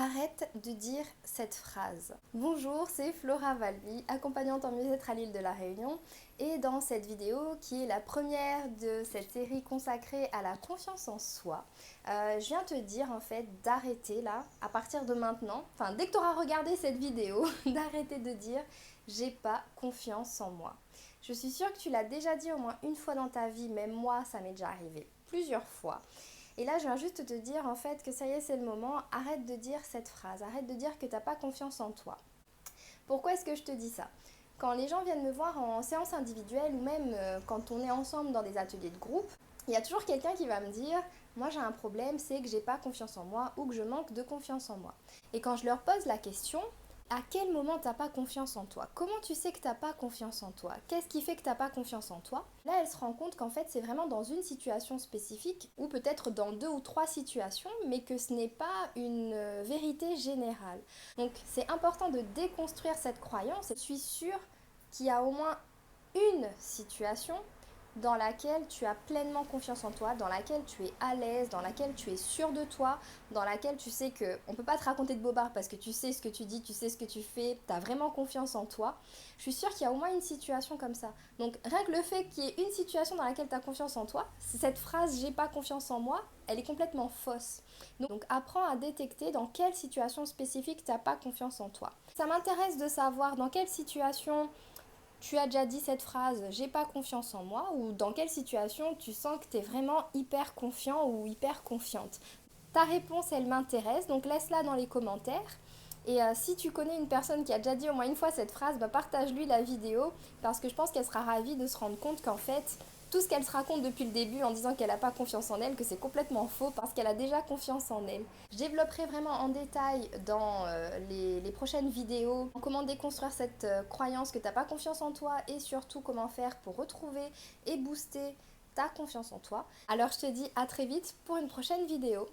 Arrête de dire cette phrase. Bonjour, c'est Flora Valby, accompagnante en mieux-être à l'île de la Réunion. Et dans cette vidéo, qui est la première de cette série consacrée à la confiance en soi, je viens te dire en fait d'arrêter là, à partir de maintenant, enfin dès que tu auras regardé cette vidéo, d'arrêter de dire j'ai pas confiance en moi. Je suis sûre que tu l'as déjà dit au moins une fois dans ta vie, même moi ça m'est déjà arrivé plusieurs fois. Et là, je viens juste te dire en fait que ça y est, c'est le moment, arrête de dire cette phrase, arrête de dire que tu n'as pas confiance en toi. Pourquoi est-ce que je te dis ça? Quand les gens viennent me voir en séance individuelle ou même quand on est ensemble dans des ateliers de groupe, il y a toujours quelqu'un qui va me dire moi j'ai un problème, c'est que j'ai pas confiance en moi ou que je manque de confiance en moi. Et quand je leur pose la question, à quel moment t'as pas confiance en toi? Comment tu sais que t'as pas confiance en toi? Qu'est-ce qui fait que t'as pas confiance en toi? Là, elle se rend compte qu'en fait, c'est vraiment dans une situation spécifique, ou peut-être dans 2 ou 3 situations, mais que ce n'est pas une vérité générale. Donc, c'est important de déconstruire cette croyance. Je suis sûre qu'il y a au moins une situation dans laquelle tu as pleinement confiance en toi, dans laquelle tu es à l'aise, dans laquelle tu es sûr de toi, dans laquelle tu sais qu'on ne peut pas te raconter de bobards parce que tu sais ce que tu dis, tu sais ce que tu fais, tu as vraiment confiance en toi. Je suis sûre qu'il y a au moins une situation comme ça. Donc rien que le fait qu'il y ait une situation dans laquelle tu as confiance en toi, cette phrase j'ai pas confiance en moi, elle est complètement fausse. Donc apprends à détecter dans quelle situation spécifique tu n'as pas confiance en toi. Ça m'intéresse de savoir dans quelle situation tu as déjà dit cette phrase j'ai pas confiance en moi, ou dans quelle situation tu sens que tu es vraiment hyper confiant ou hyper confiante. Ta réponse elle m'intéresse, donc laisse-la dans les commentaires. Et si tu connais une personne qui a déjà dit au moins une fois cette phrase, partage-lui la vidéo parce que je pense qu'elle sera ravie de se rendre compte qu'en fait, tout ce qu'elle se raconte depuis le début en disant qu'elle n'a pas confiance en elle, que c'est complètement faux parce qu'elle a déjà confiance en elle. Je développerai vraiment en détail dans les prochaines vidéos comment déconstruire cette croyance que tu n'as pas confiance en toi et surtout comment faire pour retrouver et booster ta confiance en toi. Alors je te dis à très vite pour une prochaine vidéo.